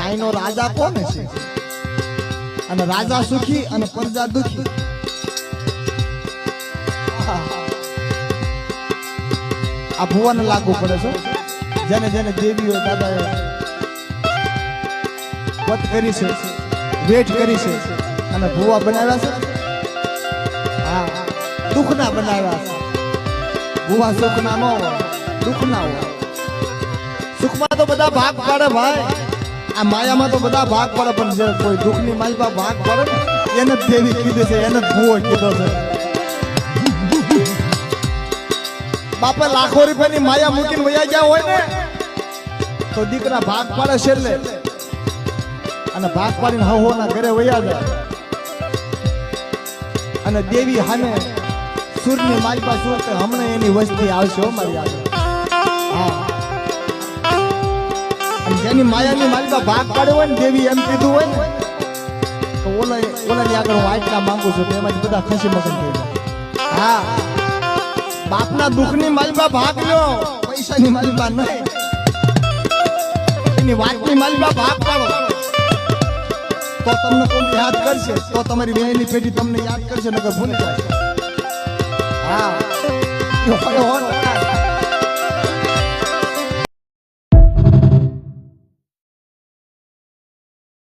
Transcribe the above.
ગાયનો રાજા કોણ છે અને રાજા સુખી અને પ્રજા દુખી આ ભુવાને લાગુ પડે છે જેને જેને દેવીઓ દાદાએ વત કરી છે વેઠ કરી છે અને ભુવા બનાવ્યા છે હા દુઃખના બનાવ્યા છે ભુવા સુખના ન હોય દુઃખના હોય સુખમાં તો બધા ભાગ પાડે ભાઈ આ માયામાં તો બધા ભાગ પડે પણ જે કોઈ દુઃખની માલપા ભાગ પડે ને એને જ દેવી કીધું છે એને જ ભુવો કીધો છે બાપા લાખો રૂપિયાની માયા મૂકીને વયા ગયા હોય ને તો દીકરા ભાગ પાડે છેલ્લે અને ભાગ પાડીને હવોના ઘરે વયા જાય અને દેવી હામે સૂરની માલપા સુર કે હમણાં એની વસ્તી આવશે હો મારી આગળ હા અને જેની માયાની માલપા ભાગ પાડ્યો હોય ને દેવી એમ કીધું હોય ને તો ઓલાની આગળ હું આટલા માંગુ છું તો એમાંથી બધા ખસી મગન થઈ જાય હા બાપના દુઃખની માલપા ભાગ લ્યો પૈસાની માલપા નહીં એની વાતની માલપા ભાગ પાડો તો તમને કોઈ યાદ કરશે તો તમારી બહેનની પેઢી તમને યાદ કરશે નકર ભૂલી જાય હા